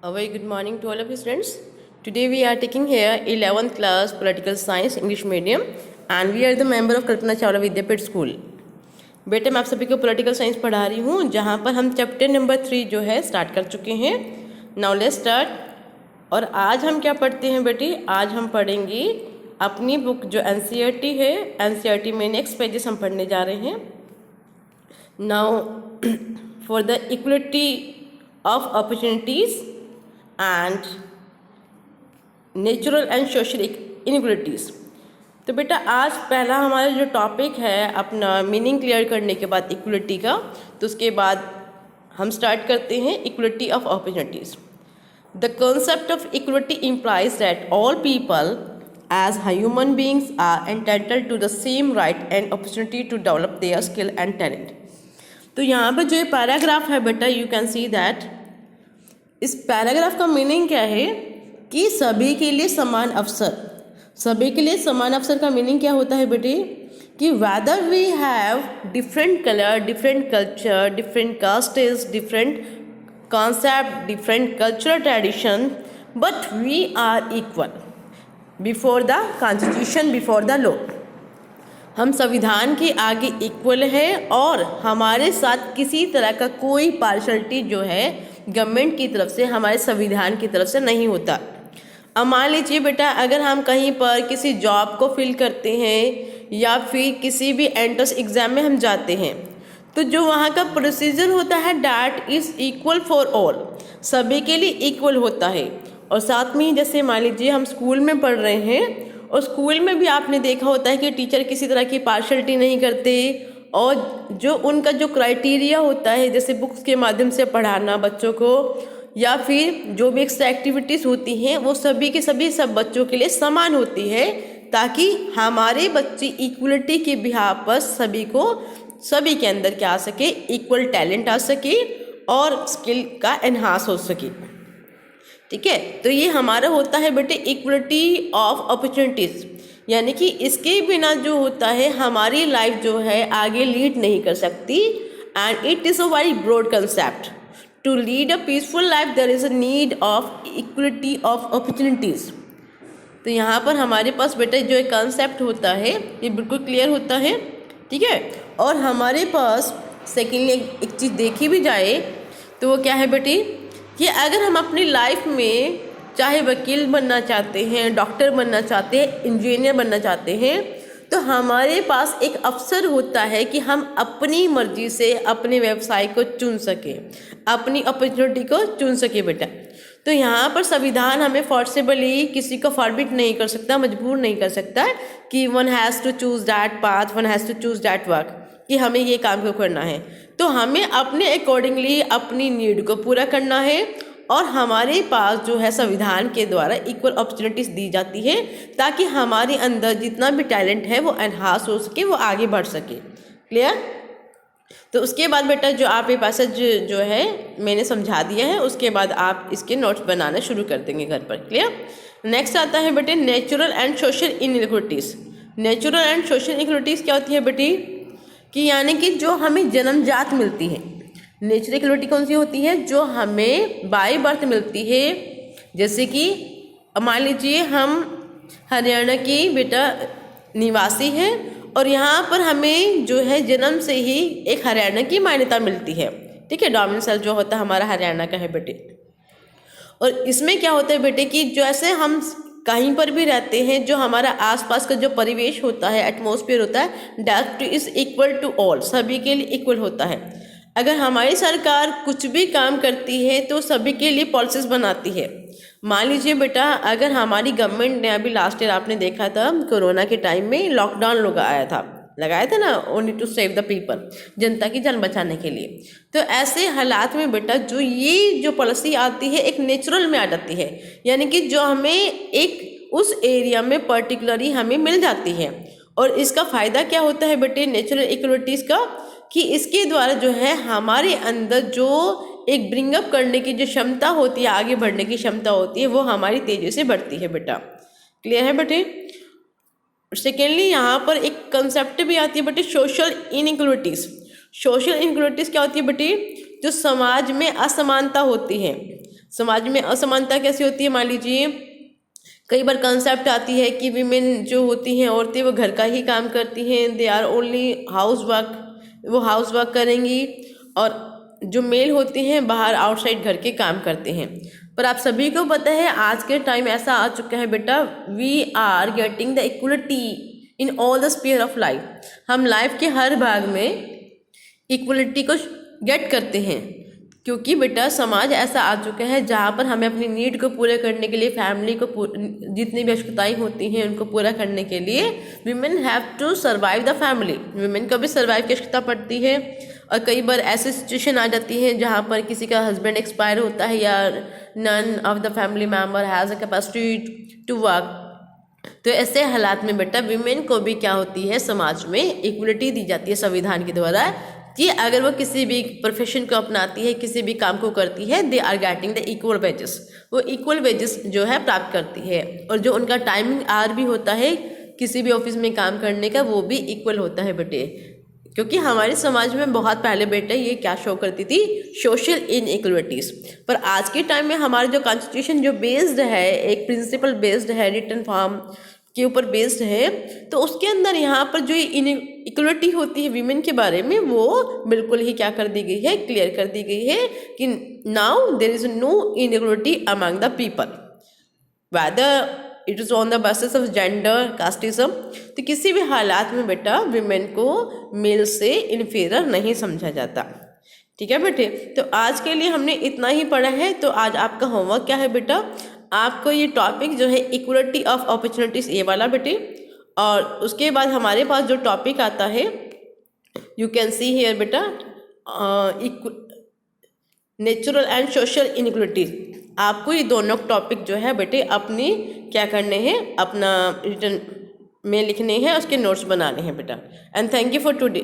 A very good morning to all of you students. Today we are taking here 11th class political science English medium and we are the member of Kalpana Chawla Vidyapeeth school. बेटे मैं आप सभी को political science पढ़ा रही हूँ जहाँ पर हम चैप्टर नंबर 3 जो है स्टार्ट कर चुके हैं। Now let's start. और आज हम क्या पढ़ते हैं बेटी? आज हम पढ़ेंगे अपनी बुक जो एनसीईआरटी है, एनसीईआरटी में नेक्स्ट पेजेस हम पढ़ने जा रहे हैं। Now for the equality of opportunities and natural and social inequalities. तो बेटा आज पहला हमारा जो टॉपिक है अपना मीनिंग क्लियर करने के बाद इक्वलिटी का, तो उसके बाद हम स्टार्ट करते हैं equality of opportunities. The concept of equality implies that all people as human beings are entitled to the same right and opportunity to develop their skill and talent. तो यहाँ पर जो ये पैराग्राफ है बेटा, यू कैन सी दैट इस paragraph का meaning क्या है कि सभी के लिए समान अवसर। सभी के लिए समान अवसर का मीनिंग क्या होता है बेटे? कि whether we have different colour, different culture, different castes, different concept, different cultural tradition, but we are equal before the constitution, before the law. हम संविधान के आगे इक्वल है और हमारे साथ किसी तरह का कोई पार्शलिटी जो है गवर्नमेंट की तरफ से, हमारे संविधान की तरफ से नहीं होता। अब मान लीजिए बेटा, अगर हम कहीं पर किसी जॉब को फिल करते हैं या फिर किसी भी एंट्रेंस एग्ज़ाम में हम जाते हैं, तो जो वहाँ का प्रोसीजर होता है that is equal for all, सभी के लिए इक्वल होता है। और साथ में ही जैसे मान लीजिए हम स्कूल में पढ़ रहे हैं और स्कूल में भी आपने देखा होता है कि टीचर किसी तरह की पार्शलिटी नहीं करते और जो उनका जो क्राइटेरिया होता है, जैसे बुक्स के माध्यम से पढ़ाना बच्चों को या फिर जो भी एक्स्ट्रा एक्टिविटीज़ होती हैं, वो सभी के सभी सब बच्चों के लिए समान होती है, ताकि हमारे बच्चे इक्वलिटी के बिहार पर सभी के अंदर क्या आ सके, इक्वल टैलेंट आ सके और स्किल का एनहांस हो सके। ठीक है, तो ये हमारा होता है बेटे इक्वलिटी ऑफ अपॉर्चुनिटीज़, यानी कि इसके बिना जो होता है हमारी लाइफ जो है आगे लीड नहीं कर सकती। And it is a very broad concept. To lead a peaceful life there is a need of equality of opportunities. तो यहाँ पर हमारे पास बेटा जो एक कंसेप्ट होता है ये बिल्कुल क्लियर होता है। ठीक है, और हमारे पास सेकेंडली एक चीज़ देखी भी जाए तो वो क्या है बेटी, कि अगर हम अपनी लाइफ में चाहे वकील बनना चाहते हैं, डॉक्टर बनना चाहते हैं, इंजीनियर बनना चाहते हैं, तो हमारे पास एक अवसर होता है कि हम अपनी मर्जी से अपने व्यवसाय को चुन सकें, अपनी अपॉर्चुनिटी को चुन सके बेटा। तो यहाँ पर संविधान हमें फोर्सेबली किसी को फॉरबिड नहीं कर सकता, मजबूर नहीं कर सकता कि one has to choose that path, one has to choose that work, कि हमें ये काम को करना है। तो हमें अपने अकॉर्डिंगली अपनी नीड को पूरा करना है और हमारे पास जो है संविधान के द्वारा इक्वल अपॉर्चुनिटीज़ दी जाती है, ताकि हमारे अंदर जितना भी टैलेंट है वो एनहांस हो सके, वो आगे बढ़ सके। क्लियर? तो उसके बाद बेटा जो आप ये पैसेज जो है मैंने समझा दिया है, उसके बाद आप इसके नोट्स बनाना शुरू कर देंगे घर पर। क्लियर? नेक्स्ट आता है बेटे natural and social inequalities. Natural and social inequalities क्या होती है बेटी? कि यानी कि जो हमें जन्मजात मिलती है। नेचुरल इक्वलिटी कौन सी होती है? जो हमें बाय बर्थ मिलती है। जैसे कि मान लीजिए हम हरियाणा की बेटा निवासी हैं और यहाँ पर हमें जो है जन्म से ही एक हरियाणा की मान्यता मिलती है। ठीक है, डोमिसाइल जो होता है हमारा हरियाणा का है बेटे। और इसमें क्या होता है बेटे कि जैसे हम कहीं पर भी रहते हैं, जो हमारा आसपास का जो परिवेश होता है, एटमॉस्फेयर होता है, that is equal to all, सभी के लिए इक्वल होता है। अगर हमारी सरकार कुछ भी काम करती है तो सभी के लिए पॉलिसीज बनाती है। मान लीजिए बेटा, अगर हमारी गवर्नमेंट ने अभी लास्ट ईयर आपने देखा था कोरोना के टाइम में लॉकडाउन लगाया था ना, only to save the people, जनता की जान बचाने के लिए। तो ऐसे हालात में बेटा जो पॉलिसी आती है एक नेचुरल में आ जाती है, यानी कि जो हमें एक उस एरिया में पर्टिकुलरली हमें मिल जाती है। और इसका फ़ायदा क्या होता है बेटे नेचुरल इक्वलिटीज़ का, कि इसके द्वारा जो है हमारे अंदर जो एक ब्रिंगअप करने की जो क्षमता होती है, आगे बढ़ने की क्षमता होती है, वो हमारी तेज़ी से बढ़ती है बेटा। क्लियर है बेटे? सेकेंडली यहाँ पर एक कंसेप्ट भी आती है बेटे सोशल इनइक्वलिटीज़। सोशल इनइक्वलिटीज़ क्या होती है बेटे? जो समाज में असमानता होती है, समाज में असमानता कैसी होती है, मान लीजिए कई बार कंसेप्ट आती है कि वीमेन जो होती हैं, औरतें, वो घर का ही काम करती हैं, they are only house work, वो हाउस वर्क करेंगी, और जो मेल होते हैं बाहर आउटसाइड घर के काम करते हैं। पर आप सभी को पता है आज के टाइम ऐसा आ चुका है बेटा, we are getting the equality in all the sphere of life. हम लाइफ के हर भाग में इक्वलिटी को गेट करते हैं, क्योंकि बेटा समाज ऐसा आ चुका है जहाँ पर हमें अपनी नीड को पूरे करने के लिए, फैमिली को जितनी भी आवश्यकताएं होती हैं उनको पूरा करने के लिए women have to survive the family. Women को भी सर्वाइव की आवश्यकता पड़ती है, और कई बार ऐसी सिचुएशन आ जाती है जहाँ पर किसी का हस्बैंड एक्सपायर होता है या none of the family member has a capacity to work. तो ऐसे हालात में बेटा वीमेन को भी क्या होती है, समाज में इक्वलिटी दी जाती है संविधान के द्वारा, कि अगर वो किसी भी प्रोफेशन को अपनाती है, किसी भी काम को करती है, they are getting the equal wages, वो इक्वल वेजेस जो है प्राप्त करती है। और जो उनका टाइमिंग आवर भी होता है किसी भी ऑफिस में काम करने का, वो भी इक्वल होता है बेटे। क्योंकि हमारे समाज में बहुत पहले बेटे ये क्या शो करती थी, सोशल इनइक्वलिटीज़। पर आज के टाइम में हमारा जो कॉन्स्टिट्यूशन जो बेस्ड है, एक प्रिंसिपल बेस्ड है, रिटन फॉर्म के ऊपर बेस्ड है, तो उसके अंदर यहाँ पर जो इक्वलिटी होती है वीमेन के बारे में, वो बिल्कुल ही क्या कर दी गई है, क्लियर कर दी गई है कि now there is no inequality among the people whether it is on the basis of gender, casteism. तो किसी भी हालात में बेटा वीमेन को मेल से इन्फीरियर नहीं समझा जाता। ठीक है बेटे, तो आज के लिए हमने इतना ही पढ़ा है। तो आज आपका होमवर्क क्या है बेटा, आपको ये टॉपिक जो है इक्वलिटी ऑफ अपॉर्चुनिटीज़, ये वाला बेटे, और उसके बाद हमारे पास जो टॉपिक आता है, यू कैन सी हियर बेटा, नेचुरल एंड सोशल इनइक्वलिटीज। आपको ये दोनों टॉपिक जो है बेटे अपनी क्या करने हैं, अपना रिटर्न में लिखने हैं, उसके नोट्स बनाने हैं बेटा। And thank you for today.